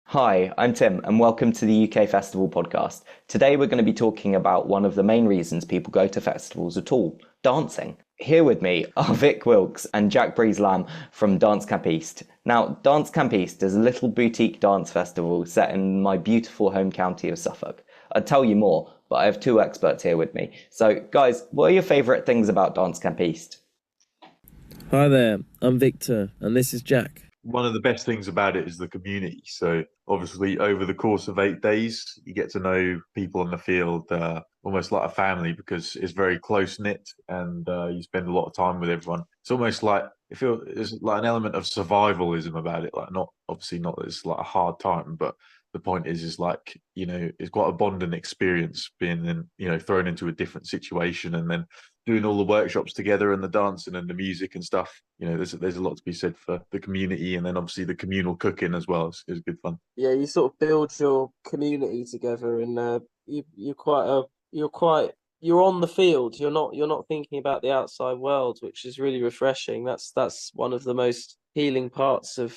Hi, I'm Tim, and welcome to the UK Festival podcast. Today, we're going to be talking about one of the main reasons people go to festivals at all dancing. Here with me are Vic Wilks and Jack Breeze-Lamb from Dance Camp East. Now, Dance Camp East is a little boutique dance festival set in my beautiful home county of Suffolk. I'd tell you more, but I have two experts here with me. So, guys, what are your favourite things about Dance Camp East? Hi there, I'm Victor, and this is Jack. One of the best things about it is the community. So obviously, over the course of 8 days, you get to know people in the field almost like a family because it's very close knit and you spend a lot of time with everyone. It's almost like there's like an element of survivalism about it. Like not obviously not that it's like a hard time, but the point is like it's quite a bonding experience being thrown into a different situation and then doing all the workshops together and the dancing and the music and stuff. There's a lot to be said for the community, and then obviously the communal cooking as well is good fun. Yeah, you sort of build your community together, and you're on the field. You're not thinking about the outside world, which is really refreshing. That's one of the most healing parts of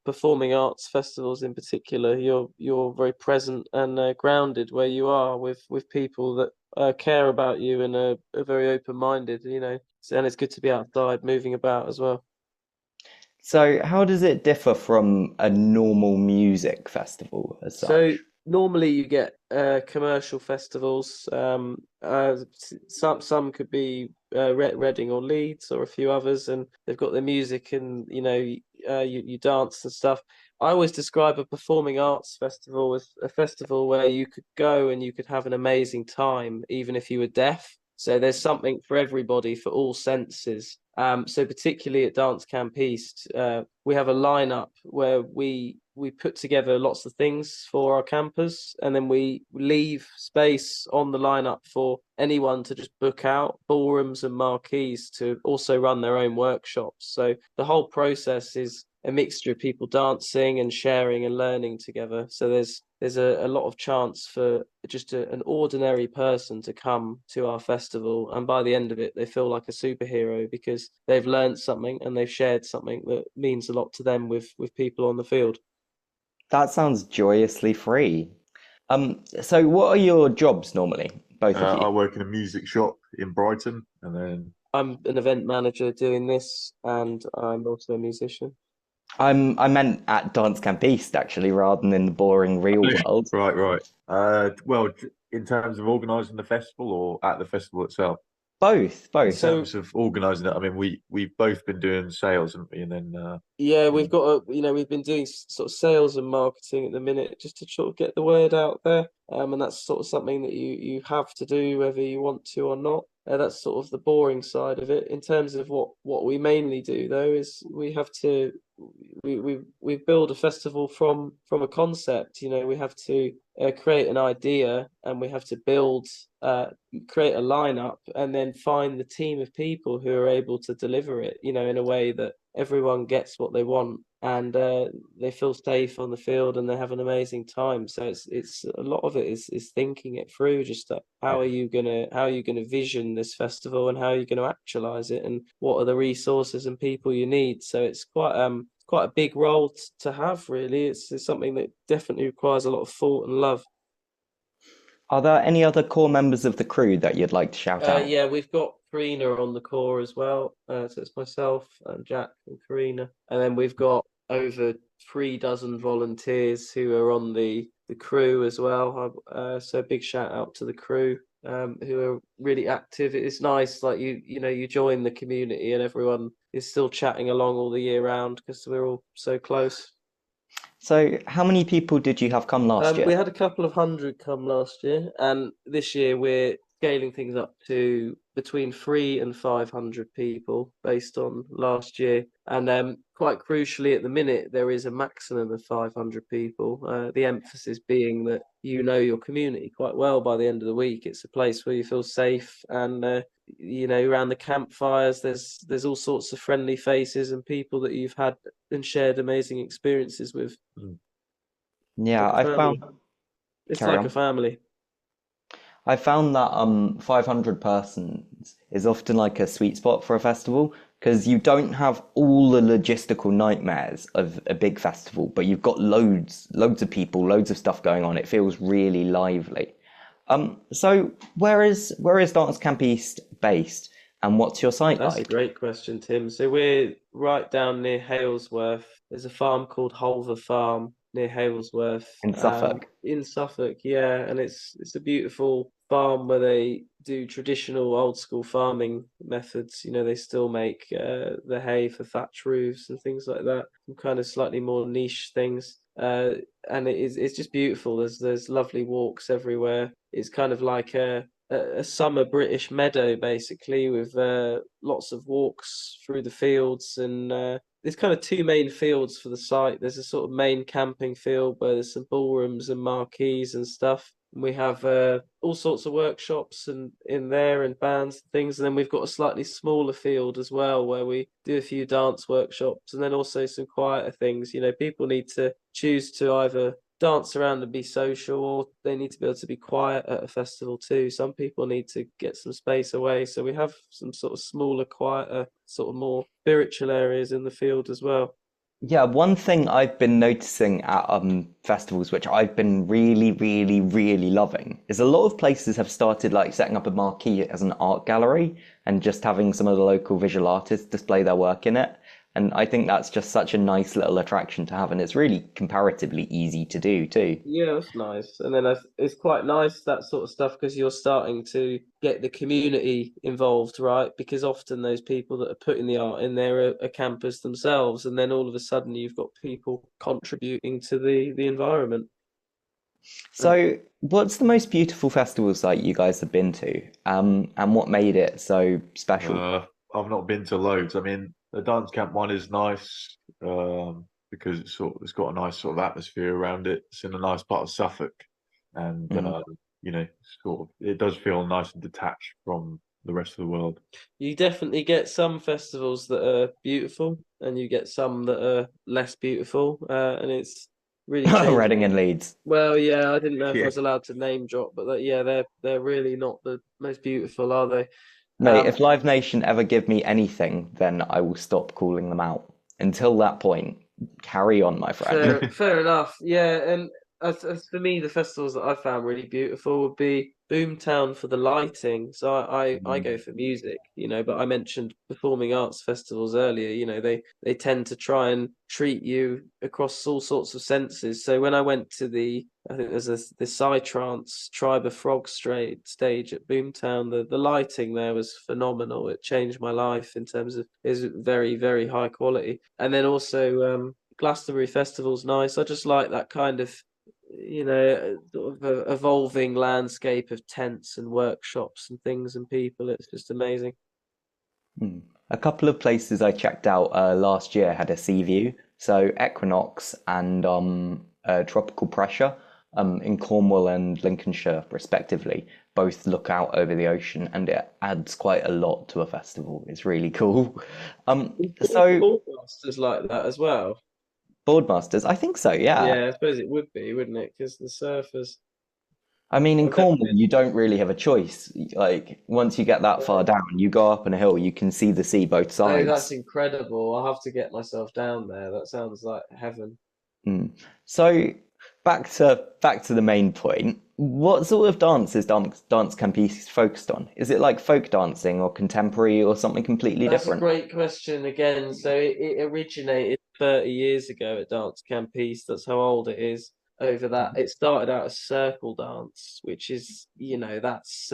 performing arts festivals in particular. You're very present and grounded where you are with people that care about you and are very open minded. And it's good to be outside, moving about as well. So, how does it differ from a normal music festival as So such? normally you get commercial festivals. Some could be Reading or Leeds or a few others, and they've got their music and you dance and stuff. I always describe a performing arts festival as a festival where you could go and you could have an amazing time, even if you were deaf. So there's something for everybody, for all senses. So particularly at Dance Camp East, we have a lineup where we put together lots of things for our campers, and then we leave space on the lineup for anyone to just book out ballrooms and marquees to also run their own workshops. So the whole process is a mixture of people dancing and sharing and learning together. So there's a lot of chance for just an ordinary person to come to our festival, and by the end of it they feel like a superhero because they've learned something and they've shared something that means a lot to them with people on the field. That sounds joyously free. So what are your jobs normally, both of you? I work in a music shop in Brighton, and then I'm an event manager doing this, and I'm also a musician. I meant at Dance Camp East actually, rather than in the boring real world. right, right. Well, in terms of organising the festival or at the festival itself. Both, In both. So terms of organising it, I mean, we've both been doing sales, haven't we? And then yeah, you we've know, got we've been doing sort of sales and marketing at the minute just to sort of get the word out there. And that's sort of something that you have to do whether you want to or not. That's sort of the boring side of it. In terms of what we mainly do though is we have to we build a festival from a concept. We have to create an idea, and we have to build create a lineup, and then find the team of people who are able to deliver it. In a way that everyone gets what they want, and they feel safe on the field and they have an amazing time. So it's a lot of it is thinking it through, just yeah. how are you gonna vision this festival, and how are you going to actualize it, and what are the resources and people you need. So it's quite a big role to have, really. It's something that definitely requires a lot of thought and love. Are there any other core members of the crew that you'd like to shout out? Yeah, we've got Karina on the core as well. So it's myself and Jack and Karina, and then we've got over 3 dozen volunteers who are on the crew as well. So big shout out to the crew, who are really active. It's nice, like you join the community and everyone is still chatting along all the year round because we're all so close. So, how many people did you have come last We year? had a couple of hundred come last year, and this year we're scaling things up to between 300 and 500 people based on last year. And quite crucially, at the minute, there is a maximum of 500 people. The emphasis being that you know your community quite well by the end of the week. It's a place where you feel safe, and around the campfires, there's all sorts of friendly faces and people that you've had and shared amazing experiences with. Mm. It's Yeah, like a I found. family. It's Carry like a on. family. I found that 500 persons is often like a sweet spot for a festival because you don't have all the logistical nightmares of a big festival, but you've got loads of people, loads of stuff going on. It feels really lively. So where is Dance Camp East based, and what's your site That's a like great question, Tim. So we're right down near Halesworth. There's a farm called Holver Farm near Halesworth, in Suffolk? in Suffolk. Yeah, and it's a beautiful farm where they do traditional old school farming methods. You know, they still make the hay for thatch roofs and things like that, some kind of slightly more niche things. And it's just beautiful. There's lovely walks everywhere. It's kind of like a summer British meadow, basically, with lots of walks through the fields. And there's kind of two main fields for the site. There's a sort of main camping field where there's some ballrooms and marquees and stuff. And we have all sorts of workshops and in there and bands and things. And then we've got a slightly smaller field as well where we do a few dance workshops and then also some quieter things. You know, people need to choose to either dance around and be social, or they need to be able to be quiet at a festival too. Some people need to get some space away. So we have some sort of smaller, quieter, sort of more spiritual areas in the field as well. Yeah, one thing I've been noticing at festivals, which I've been really, really, really loving, is a lot of places have started like setting up a marquee as an art gallery and just having some of the local visual artists display their work in it. And I think that's just such a nice little attraction to have, and it's really comparatively easy to do too. Yeah, that's nice. And then it's quite nice, that sort of stuff, because you're starting to get the community involved, right? Because often those people that are putting the art in there are campers themselves, and then all of a sudden you've got people contributing to the environment. So, what's the most beautiful festival site you guys have been to? And what made it so special? I've not been to loads. I mean, the dance camp one is nice because it's got a nice sort of atmosphere around it. It's in a nice part of Suffolk, and Mhm. sort of it does feel nice and detached from the rest of the world. You definitely get some festivals that are beautiful, and you get some that are less beautiful, and it's really changed. Reading and Leeds. Well, yeah, I didn't know if I Yeah. was allowed to name drop, but yeah, they're really not the most beautiful, are they? Mate, Um, if Live Nation ever give me anything, then I will stop calling them out. Until that point, carry on, my friend. fair enough. Yeah, and as for me, the festivals that I found really beautiful would be Boomtown for the lighting. So I go for music, you know, but I mentioned performing arts festivals earlier. You know, they tend to try and treat you across all sorts of senses. So when I went to I think there's the Psytrance Tribe of Frogs stage at Boomtown. The lighting there was phenomenal. It changed my life in terms of is very, very high quality. And then also Glastonbury Festival's nice. I just like that kind of, you know, sort of a evolving landscape of tents and workshops and things and people. It's just amazing. Hmm. A couple of places I checked out last year had a sea view. So Equinox and Tropical Pressure in Cornwall and Lincolnshire, respectively, both look out over the ocean, and it adds quite a lot to a festival. It's really cool. So Broadcasters like that as well. Boardmasters, I think so, yeah. Yeah, I suppose it would be, wouldn't it? Because the surfers. I mean, in Well, Cornwall, definitely. you don't really have a choice. Like, once you get that far down, you go up on a hill, you can see the sea both Oh, that's sides. incredible. I'll have to get myself down there. That sounds like heaven. Mm. So, back to the main point. What sort of dance is Dance Campese focused on? Is it like folk dancing or contemporary or something completely That's a different? great question again. So it originated 30 years ago at Dance Camp East. That's how old it is. Over that, it started out as circle dance, which is, you know, that's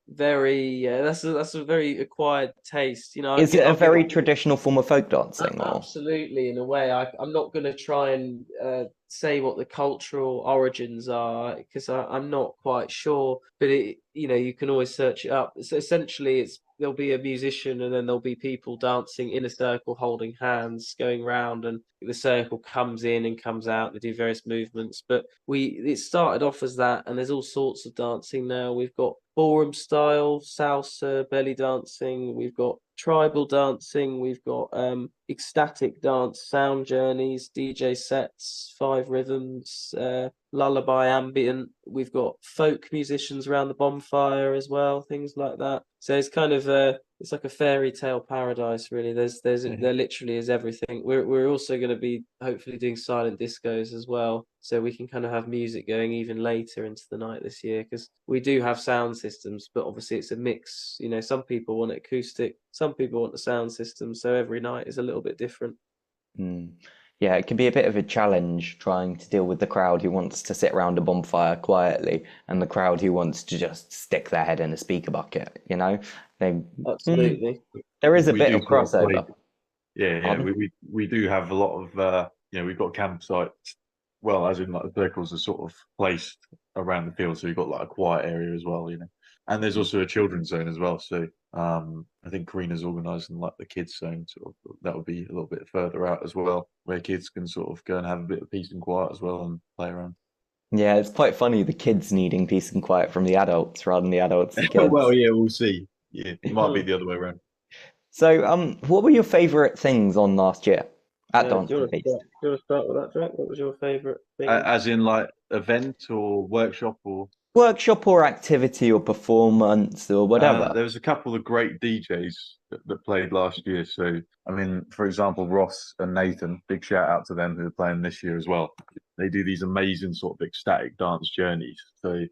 very that's a very acquired taste. You know, Is it a I'll give very traditional form of folk dancing or? absolutely, in a way. I'm not going to try and say what the cultural origins are because I'm not quite sure. But you know, you can always search it up. So essentially, there'll be a musician and then there'll be people dancing in a circle, holding hands, going round, and the circle comes in and comes out. They do various movements, but it started off as that, and there's all sorts of dancing now. We've got ballroom style, salsa, belly dancing. We've got tribal dancing. We've got ecstatic dance, sound journeys, DJ sets, five rhythms. lullaby ambient. We've got folk musicians around the bonfire as well, things like that. So it's kind of it's like a fairy tale paradise, really. There literally is everything. We're also going to be hopefully doing silent discos as well, so we can kind of have music going even later into the night this year, because we do have sound systems, but obviously it's a mix. You know, some people want acoustic, some people want the sound system, so every night is a little bit different. Mm. Yeah, it can be a bit of a challenge trying to deal with the crowd who wants to sit around a bonfire quietly and the crowd who wants to just stick their head in a speaker bucket, you know? They, Absolutely. there is a We bit do of sort of play. crossover. Yeah, Pardon? we do have a lot of we've got campsites, well, as in like the circles are sort of placed around the field, so you've got like a quiet area as well, and there's also a children's zone as well. So I think Karina's organising like the kids zone, sort of that would be a little bit further out as well, where kids can sort of go and have a bit of peace and quiet as well and play around. Yeah, it's quite funny the kids needing peace and quiet from the adults rather than the adults the Well, kids. yeah, we'll see. Yeah, it might be the other way around. So, what were your favourite things on last year at Do you Dancing want to Beast? start? Do you want to start with that, Jack? What was your favourite thing? As in like event or workshop or Workshop or activity or performance or whatever. there was a couple of great DJs that played last year. So, I mean, for example, Ross and Nathan, big shout out to them who are playing this year as well. They do these amazing sort of ecstatic dance journeys. So,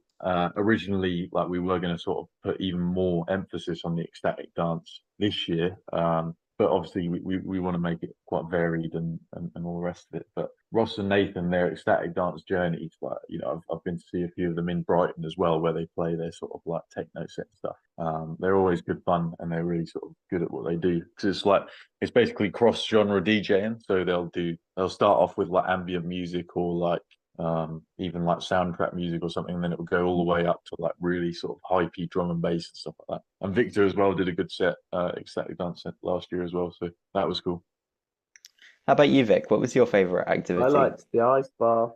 originally, like we were going to sort of put even more emphasis on the ecstatic dance this year. But obviously, we want to make it quite varied and all the rest of it. But Ross and Nathan, their ecstatic dance journeys, like I've been to see a few of them in Brighton as well, where they play their sort of like techno set stuff. They're always good fun, and they're really sort of good at what they do, because it's basically cross genre DJing. So they'll start off with like ambient music or like even like soundtrack music or something, and then it will go all the way up to like really sort of hypey drum and bass and stuff like that. And Victor as well did a good set, ecstatic dance set last year as well, so that was cool. How about you, Vic? What was your favourite I activity? liked the ice bath.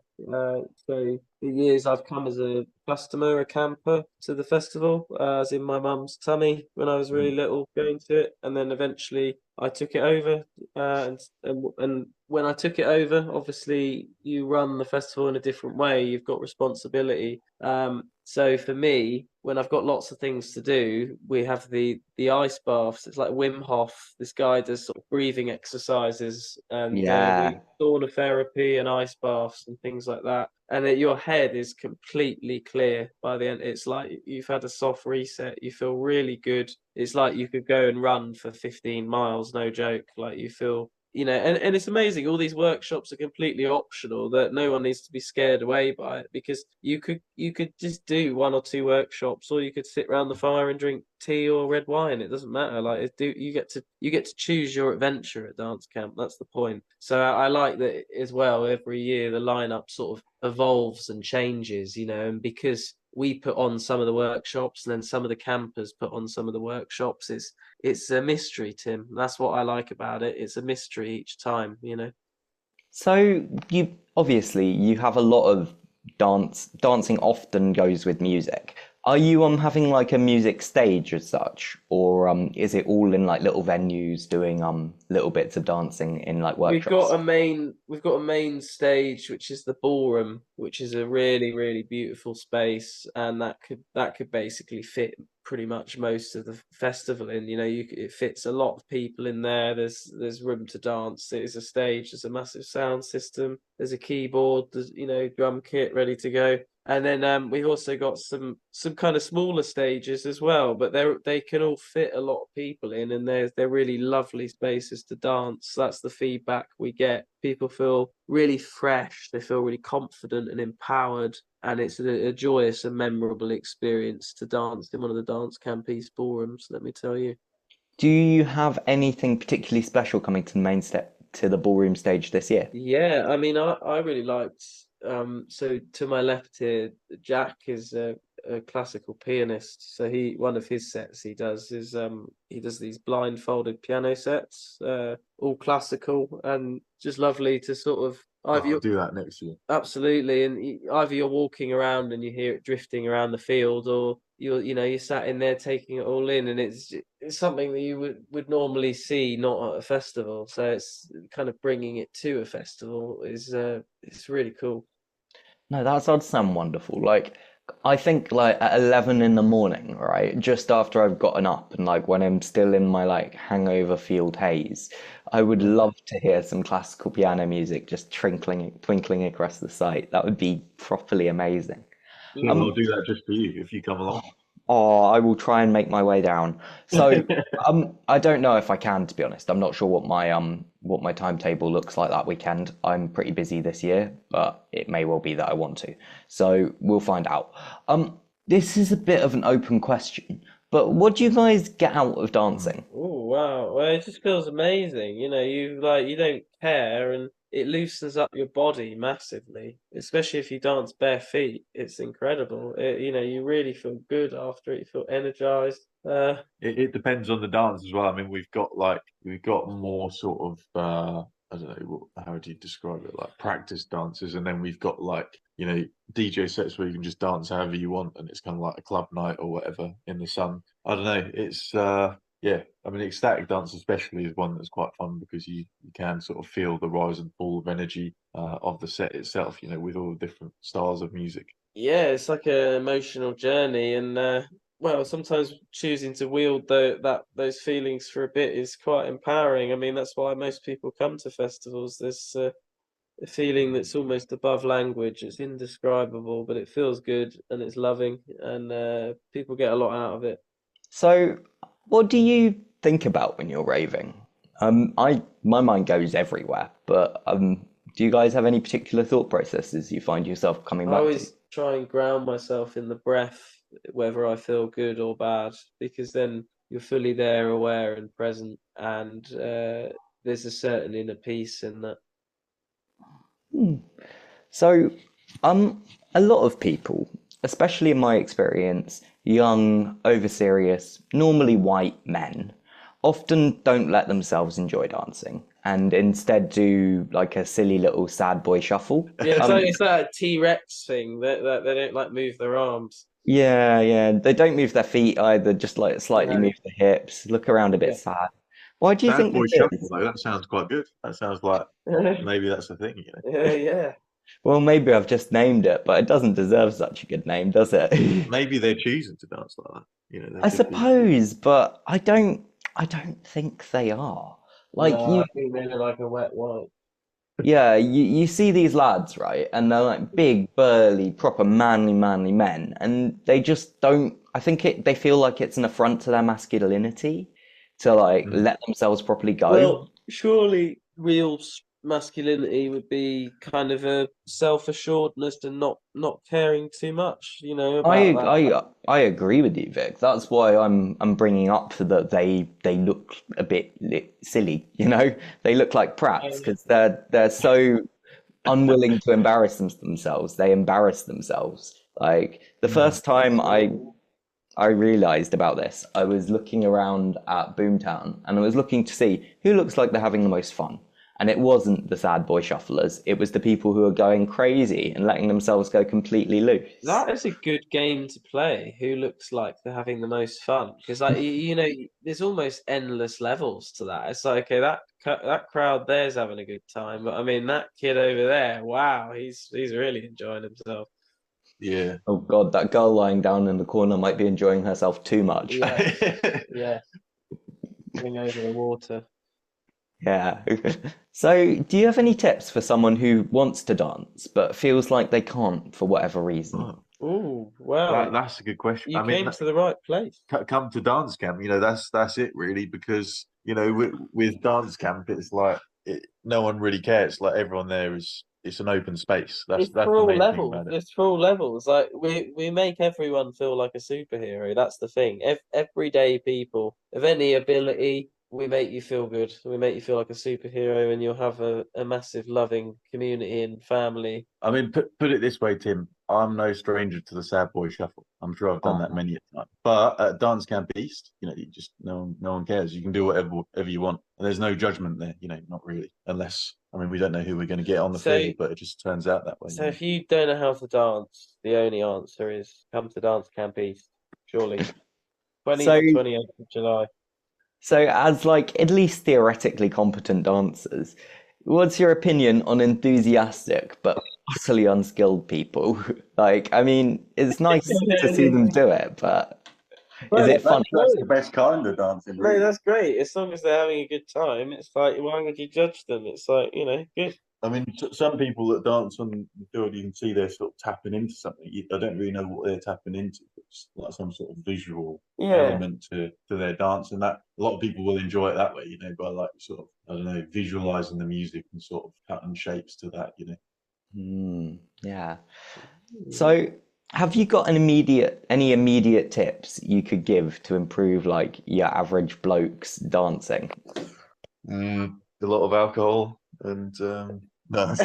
So the years I've come as a customer, a camper to the festival, as in my mum's tummy when I was really Mm. little, going to it, and then eventually I took it over. And when I took it over, obviously you run the festival in a different way. You've got responsibility. So for me, when I've got lots of things to do, we have the ice baths. It's like Wim Hof. This guy does sort of breathing exercises, and Yeah. we sauna therapy and ice baths and things like that. And your head is completely clear by the end. It's like you've had a soft reset. You feel really good. It's like you could go and run for 15 miles, no joke. Like you feel, and it's amazing. All these workshops are completely optional, that no one needs to be scared away by it, because you could just do one or two workshops, or you could sit around the fire and drink tea or red wine. It doesn't matter. Like you get to choose your adventure at dance camp. That's the point. So I like that as well. Every year the lineup sort of evolves and changes, and because we put on some of the workshops and then some of the campers put on some of the workshops, it's a mystery, Tim. That's what I like about it. It's a mystery each time. So you have a lot of dancing often goes with music. Are you having like a music stage as such, or is it all in like little venues doing little bits of dancing in like We've got workshops? a main stage, which is the ballroom, which is a really, really beautiful space, and that could basically fit pretty much most of the festival in. It fits a lot of people in there. There's room to dance. It is a stage. There's a massive sound system. There's a keyboard. There's drum kit ready to go. And then we've also got some kind of smaller stages as well, but they can all fit a lot of people in, and they're really lovely spaces to dance. That's the feedback we get. People feel really fresh, they feel really confident and empowered, and it's a joyous and memorable experience to dance in one of the dance campus ballrooms, let me tell you. Do you have anything particularly special coming to the main step to the ballroom stage this year? Yeah, I mean, I really liked. So to my left here, Jack is a classical pianist. So one of his sets he does these blindfolded piano sets, all classical, and just lovely to sort of Oh, either I'll do that next year. absolutely, and either you're walking around and you hear it drifting around the field, or you're sat in there taking it all in, and it's something that you would normally see not at a festival. So it's kind of bringing it to a festival is it's really cool. No, that does sound wonderful. Like, I think like at 11 in the morning, right, just after I've gotten up and like when I'm still in my like hangover field haze, I would love to hear some classical piano music just twinkling across the site. That would be properly amazing. Tim, I'll Um, do that just for you if you come along. Oh, I will try and make my way down. So, I don't know if I can, to be honest. I'm not sure what my timetable looks like that weekend. I'm pretty busy this year, but it may well be that I want to. So we'll find out. This is a bit of an open question, but what do you guys get out of dancing? Oh wow. Well, it just feels amazing. You don't care and it loosens up your body massively, especially if you dance bare feet. It's incredible. You really feel good after it. You feel energized. It depends on the dance as well. I mean, we've got more sort of I don't know how do you describe it, like practice dances, and then we've got like DJ sets where you can just dance however you want, and it's kind of like a club night or whatever in the sun. I don't know. It's yeah. I mean, ecstatic dance especially is one that's quite fun because you can sort of feel the rise and fall of energy of the set itself. With all the different styles of music. Yeah, it's like an emotional journey, and well, sometimes choosing to wield those feelings for a bit is quite empowering. I mean, that's why most people come to festivals. There's a feeling that's almost above language. It's indescribable, but it feels good and it's loving, and people get a lot out of it. So, what do you think about when you're raving? My mind goes everywhere, but do you guys have any particular thought processes you find yourself coming I back to? always try and ground myself in the breath, whether I feel good or bad, because then you're fully there, aware and present, and there's a certain inner peace in that. So, a lot of people, especially in my experience, young, over-serious, normally white men, often don't let themselves enjoy dancing and instead do like a silly little sad boy shuffle. Yeah, it's that T-Rex thing that they don't like move their arms. Yeah, yeah. They don't move their feet either, just like slightly No, move the hips, look around a bit yeah. sad. Why do you Sad think boy this shuffle is? though, that sounds quite good. That sounds like maybe that's a thing. Yeah. Well, maybe I've just named it, but it doesn't deserve such a good name, does it? Maybe they're choosing to dance like that. They I could be. suppose, but I don't think they are. Like No, you I think they look like a wet wipe. yeah, you see these lads, right? And they're like big, burly, proper manly men, and they just don't I think they feel like it's an affront to their masculinity to like Mm. let themselves properly go. Well, surely real masculinity would be kind of a self-assuredness and not caring too much, about I that. I agree with you, Vic. That's why I'm bringing up that they look a bit silly, you know? They look like prats Um, because they're so unwilling to embarrass themselves. They embarrass themselves. Like the Mm. first time I realized about this, I was looking around at Boomtown and I was looking to see who looks like they're having the most fun. And it wasn't the sad boy shufflers, it was the people who are going crazy and letting themselves go completely loose. that is a good game to play. Who looks like they're having the most fun? Because like there's almost endless levels to that. It's like, okay, that crowd there's having a good time, but I mean that kid over there, wow, he's really enjoying himself. Yeah. Oh God, that girl lying down in the corner might be enjoying herself too much. Yeah, yeah, bring over the water. Yeah. So, do you have any tips for someone who wants to dance but feels like they can't for whatever reason? Oh, Oh, well, that's a good question. you I mean, came to the right place. come to dance camp. That's it really, because with dance camp, it's like no one really cares. Like everyone there is, it's an open space. That's It's that's for the all main thing levels. about it. It's for all levels. Like we make everyone feel like a superhero. That's the thing. Everyday people of any ability, we make you feel good. We make you feel like a superhero, and you'll have a massive loving community and family. I mean, put it this way, Tim. I'm no stranger to the sad boy shuffle. I'm sure I've done that Oh, many a time. But at Dance Camp East, you just no one cares. You can do whatever you want, and there's no judgment there. Not really, unless I mean we don't know who we're going to get on the So field, but it just turns out that way. so if you don't know how to dance, the only answer is come to Dance Camp East. Surely, 20th so to 28th of July. so as like at least theoretically competent dancers, what's your opinion on enthusiastic but utterly unskilled people. Like, I mean, it's nice to see them do it, but is Well, it funny? That's the best kind of dancing, no, really. that's great. As long as they're having a good time, it's like, why would you judge them? It's like, good. I mean, some people that dance on the field, you can see they're sort of tapping into something. I don't really know what they're tapping into. It's like some sort of visual Yeah. element to their dance, and that a lot of people will enjoy it that way, by like sort of, I don't know, visualizing the music and sort of cutting shapes to that. Yeah. So, have you got any immediate tips you could give to improve like your average bloke's dancing? A lot of alcohol and no.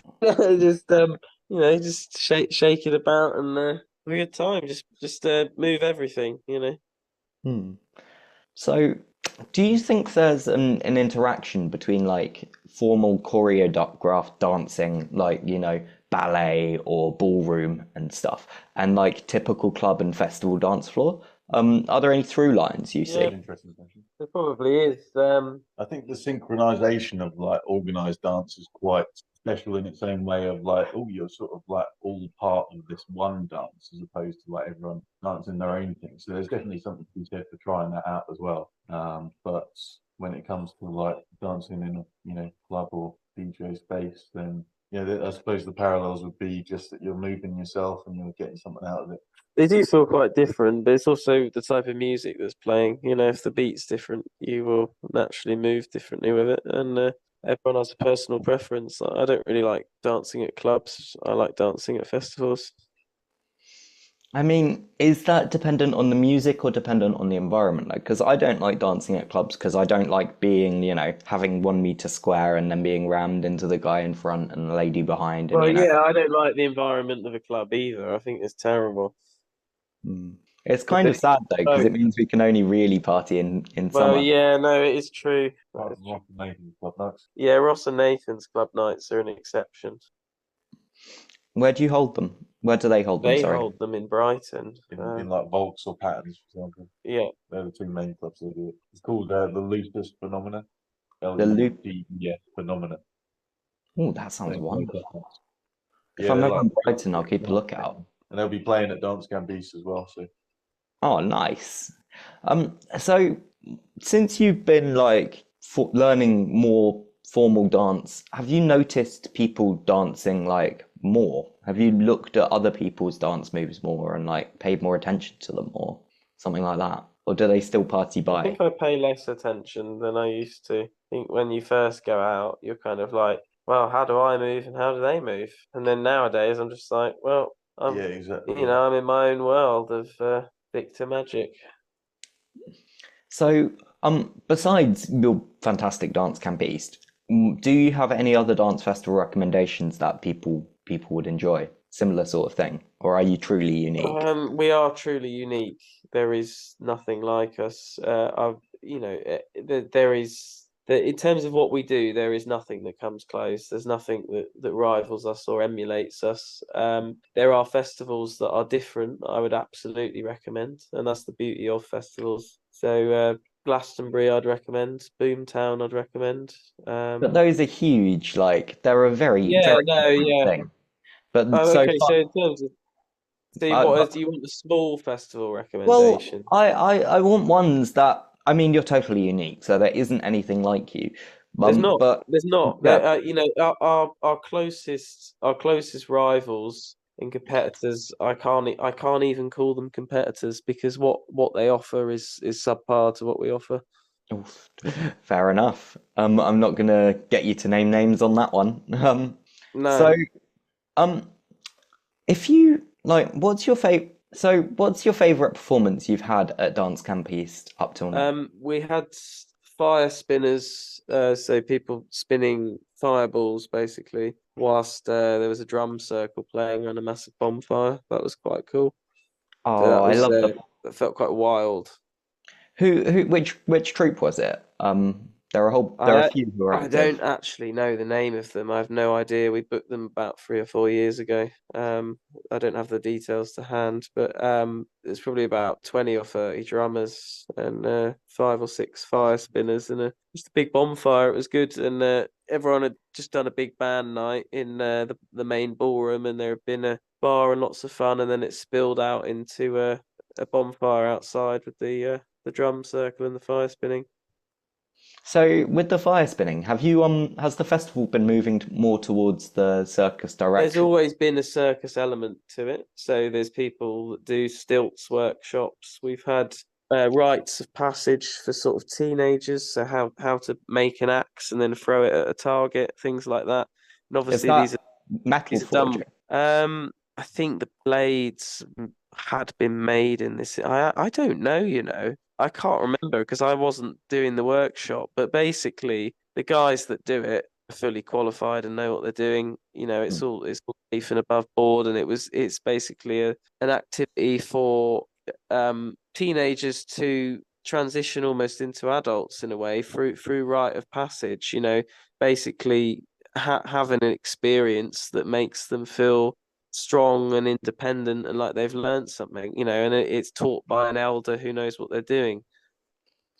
Just just shake it about and have a good time. Just move everything. Hmm. So, do you think there's an interaction between like formal choreographed dancing, like, ballet or ballroom and stuff, and like typical club and festival dance floor? Are there any through lines you see? Yeah. Interesting question. There probably is. I think the synchronization of like organized dance is quite special in its own way of like, oh, you're sort of like all part of this one dance as opposed to like everyone dancing their own thing. So there's definitely something to be said for trying that out as well. But when it comes to like dancing in a club or DJ space, then I suppose the parallels would be just that you're moving yourself and you're getting something out of it. They do feel quite different, but it's also the type of music that's playing. If the beat's different, you will naturally move differently with it, and everyone has a personal preference. I don't really like dancing at clubs. I like dancing at festivals. I mean, is that dependent on the music or dependent on the environment? Like, because I don't like dancing at clubs because I don't like being, having 1 meter square and then being rammed into the guy in front and the lady behind. And, Well, yeah, I don't like the environment of a club either. I think it's terrible. It's kind of sad though, because So, it means we can only really party in well, summer. yeah, no, it is true. Ross and Nathan's club nights. Yeah, Ross and Nathan's club nights are an exception. Where do you hold them? Where do they hold them? They Sorry. hold them in Brighton. In like Volks or Patterns, for example. Yeah. They're the two main clubs that do it. It's called the Lupus Phenomena. Loop. LUPES Phenomena. Oh, that sounds wonderful. If Yeah, I'm they're ever in like- Brighton, I'll keep a lookout. And they'll be playing at Dance Gambis as well. So Oh, nice. So since you've been like learning more formal dance, have you noticed people dancing like more? Have you looked at other people's dance moves more and like paid more attention to them or something like that? Or do they still party I by? think I pay less attention than I used to. I think when you first go out, you're kind of like, well, how do I move and how do they move? And then nowadays, I'm just like, well, yeah, exactly. I'm in my own world of Victor magic. So, besides your fantastic dance camp East, do you have any other dance festival recommendations that people would enjoy? Similar sort of thing, or are you truly unique? We are truly unique. There is nothing like us. There is in terms of what we do, there is nothing that comes close. There's nothing that rivals us or emulates us. There are festivals that are different. I would absolutely recommend, and that's the beauty of festivals. So Glastonbury, I'd recommend. Boomtown, I'd recommend. But those are huge. Like they're a very very different thing. But Oh, so okay. far, So in terms of, do you want a small festival well, recommendation? I want ones that, I mean, you're totally unique, so there isn't anything like you. There's not. But There's not. yeah, Our closest rivals and competitors. I can't even call them competitors because what they offer is subpar to what we offer. oof, fair enough. I'm not gonna get you to name names on that one. No. So, um, if you like, what's your favorite performance you've had at Dance Camp East up till now? We had fire spinners, so people spinning fireballs basically, whilst there was a drum circle playing on a massive bonfire. That was quite cool. So Oh, I love that felt quite wild. which troupe was it? There are a few who are I active. don't actually know the name of them. I have no idea. We booked them about 3 or 4 years ago. I don't have the details to hand, but there's probably about 20 or 30 drummers and 5 or 6 fire spinners and just a big bonfire. It was good, and everyone had just done a big band night in the main ballroom, and there had been a bar and lots of fun, and then it spilled out into a bonfire outside with the drum circle and the fire spinning. So with the fire spinning, has the festival been moving more towards the circus There's direction? always been a circus element to it. So there's people that do stilts workshops. We've had rites of passage for sort of teenagers. So how to make an axe and then throw it at a target, things like that. And Is obviously that metal these are done. forging? I think the blades had been made in this. I don't know, I can't remember because I wasn't doing the workshop. But basically, the guys that do it are fully qualified and know what they're doing. It's all safe and above board, and it's basically an activity for teenagers to transition almost into adults in a way through rite of passage. Basically having an experience that makes them feel strong and independent and like they've learned something, and it's taught by an elder who knows what they're doing.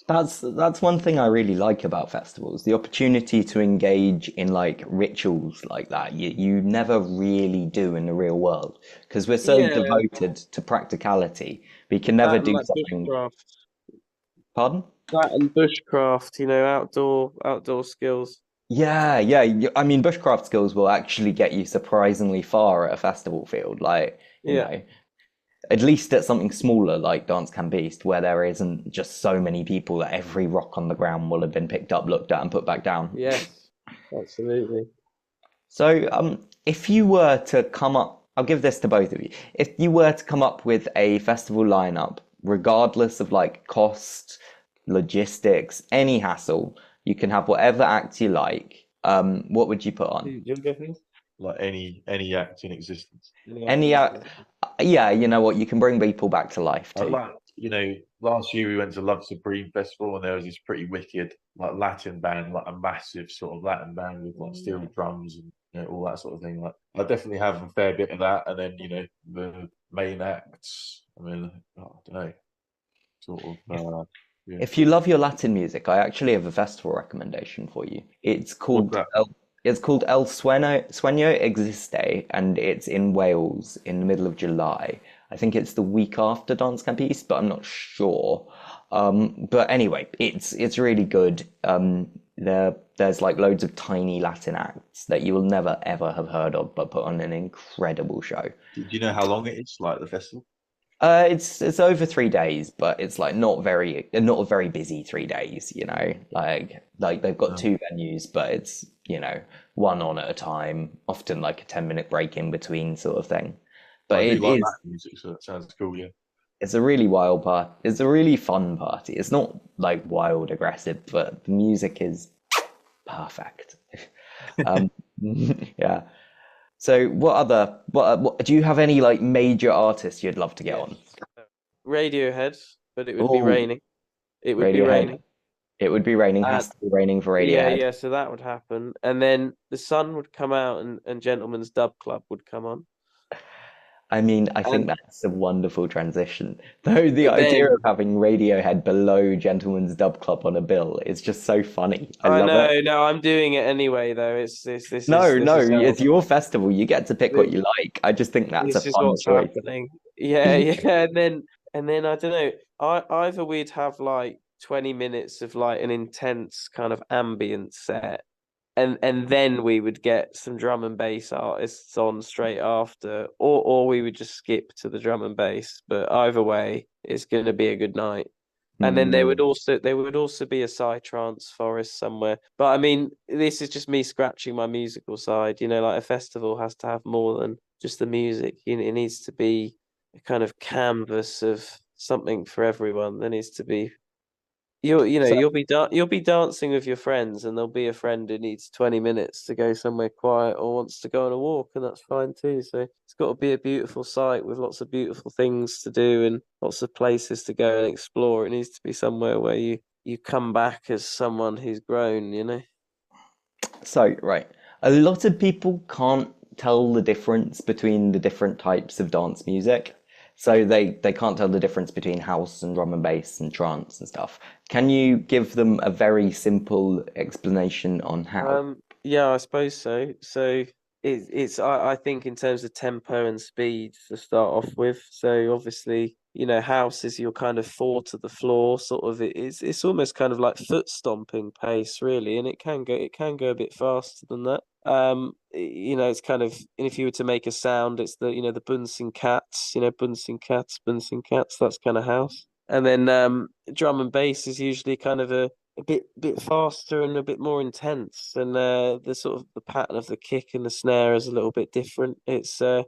That's one thing I really like about festivals, the opportunity to engage in like rituals like that. You never really do in the real world because we're so Yeah, devoted to practicality. We can never that and do like something. bushcraft, Pardon? that and bushcraft, outdoor skills. Yeah, yeah. I mean, bushcraft skills will actually get you surprisingly far at a festival field. Like, you Yeah, know, at least at something smaller like Dance Camp East, where there isn't just so many people that every rock on the ground will have been picked up, looked at, and put back down. yes, absolutely. So, if you were to come up, I'll give this to both of you. If you were to come up with a festival lineup, regardless of like cost, logistics, any hassle, you can have whatever act you like. What would you put on? Do you go first? Like any act in existence. Any act? Yeah, you know what? You can bring people back to life I too. like, last year we went to Love Supreme Festival and there was this pretty wicked like Latin band, like a massive sort of Latin band with like steel drums and all that sort of thing. Like I definitely have a fair bit of that, and then the main acts. I mean, I don't know, sort of. Yeah. If you love your Latin music, I actually have a festival recommendation for you. What's that? It's called Sueño Existe, and it's in Wales in the middle of July. I think it's the week after Dance Camp East, but I'm not sure. But anyway, it's really good. There's like loads of tiny Latin acts that you will never ever have heard of, but put on an incredible show. Do you know how long it is? Like the festival? It's over 3 days, but it's like not a very busy 3 days, like they've got No. two venues, but it's, one on at a time, often like a 10-minute break in between sort of thing. But I do it like is, that music, so that sounds cool. Yeah. it's a really wild part. It's a really fun party. It's not like wild aggressive, but the music is perfect. Um, yeah. So what do you have any like major artists you'd love to get on? Radiohead, but it would be Oh, raining. It would be Radiohead. raining. It would be raining, Uh, has to be raining for yeah, Radiohead. yeah, so that would happen. And then the sun would come out and Gentleman's Dub Club would come on. I mean, I think And that's a wonderful transition. Though the but idea then of having Radiohead below Gentleman's Dub Club on a bill is just so funny. I I love it. know, no, I'm doing it anyway though. It's No, this no, is how it's your festival. You get to pick what this, you like. I just think that's a this is fun what's choice. happening. Yeah, yeah. And then I don't know. Either we'd have like 20 minutes of like an intense kind of ambient set, and then we would get some drum and bass artists on straight after, or we would just skip to the drum and bass. But either way, it's going to be a good night. And then there would Hmm. also be a psytrance forest somewhere. But I mean, this is just me scratching my musical side. Like a festival has to have more than just the music. It needs to be a kind of canvas of something for everyone. There needs to be So you'll be dancing with your friends, and there'll be a friend who needs 20 minutes to go somewhere quiet or wants to go on a walk, and that's fine too. So it's got to be a beautiful site with lots of beautiful things to do and lots of places to go and explore. It needs to be somewhere where you come back as someone who's grown, you know. So, right, a lot of people can't tell the difference between the different types of dance music. So they can't tell the difference between house and drum and bass and trance and stuff. Can you give them a very simple explanation on how? Yeah, I suppose so. So I think in terms of tempo and speed to start off with. So obviously, you know, house is your kind of four to the floor sort of. It's almost kind of like foot stomping pace, really, and it can go a bit faster than that. You know, it's kind of, and if you were to make a sound, it's the, you know, the bouncing cats, you know, bouncing cats. That's kind of house. And then drum and bass is usually kind of a bit faster and a bit more intense, and the sort of the pattern of the kick and the snare is a little bit different. It's a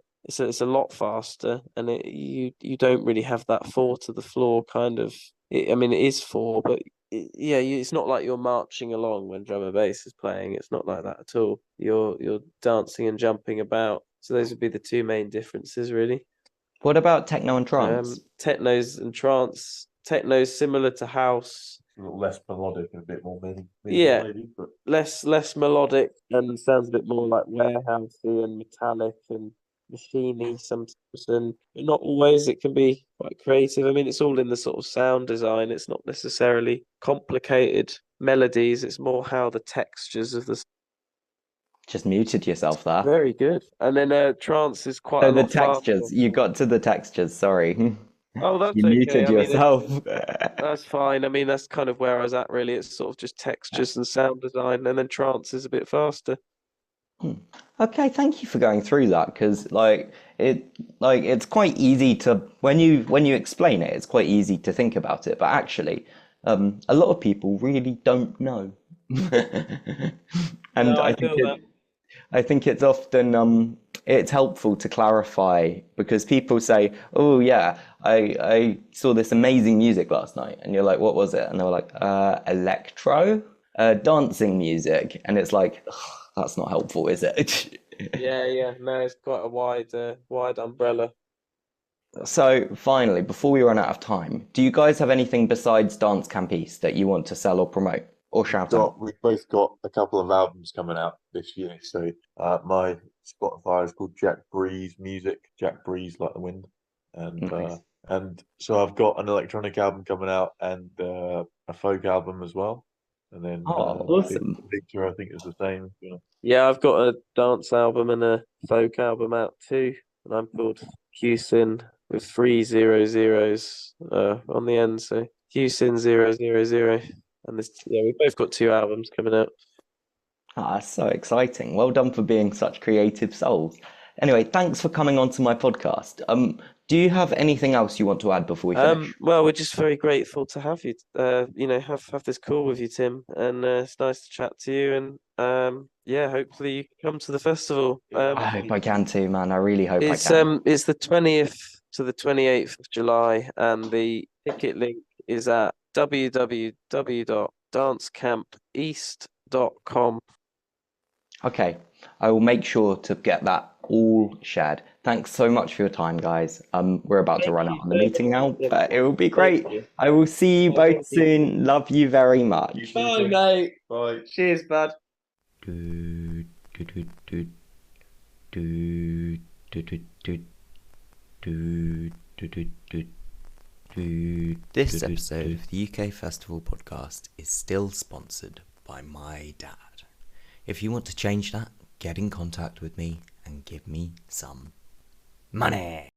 lot faster, and you don't really have that four to the floor kind of. I mean, it is four, but yeah, it's not like you're marching along when drum and bass is playing. It's not like that at all. You're dancing and jumping about. So those would be the two main differences, really. What about techno and trance? Technos and trance. Techno's similar to house. A little less melodic and a bit more minimal, Yeah. maybe. But Less melodic and sounds a bit more like warehousey and metallic and machiney sometimes, and not always. It can be quite creative. I mean, it's all in the sort of sound design. It's not necessarily complicated melodies. It's more how the textures of the. Just muted yourself there. Very good. And then trance is quite So a the lot faster. textures, you got to the textures, sorry. Oh, that's You okay. muted I mean, yourself. that's fine. I mean, that's kind of where I was at, really. It's sort of just textures and sound design, and then trance is a bit faster. Okay, thank you for going through that, because it's quite easy to when you explain it, it's quite easy to think about it, but actually, a lot of people really don't know. And No, I I think feel that. I think it's often it's helpful to clarify, because people say, "Oh yeah, I saw this amazing music last night," and you're like, "What was it?" And they were like, "Electro, dancing music," and it's like, "Ugh, that's not helpful, is it?" Yeah. No, it's quite a wide umbrella. So finally, before we run out of time, do you guys have anything besides Dance Campiste that you want to sell or promote or shout out? we've both got a couple of albums coming out this year. So my Spotify is called Jack Breeze Music. Jack Breeze like the wind, Nice. and so I've got an electronic album coming out and a folk album as well. And then Oh, awesome. Victor, I think, is the same. You know. Yeah, I've got a dance album and a folk album out too, and I'm called QSIN with 3 0 zeros on the end. So QSIN 000, and we've both got two albums coming out. Ah, that's so exciting. Well done for being such creative souls. Anyway, thanks for coming on to my podcast. Do you have anything else you want to add before we finish? Well, we're just very grateful to have you. You know, have this call with you, Tim, and it's nice to chat to you. And yeah, hopefully you can come to the festival. I hope I can too, man. I really hope I It's can. it's the 20th to the 28th of July, and the ticket link is at www.dancecampeast.com. Okay, I will make sure to get that all shared. Thanks so much for your time, guys. We're about to run out on the meeting now, but it will be great. I will see you both soon. Love you very much. Bye, mate. Bye. Cheers, bud. This episode of the UK Festival Podcast is still sponsored by my dad. If you want to change that, get in contact with me and give me some money.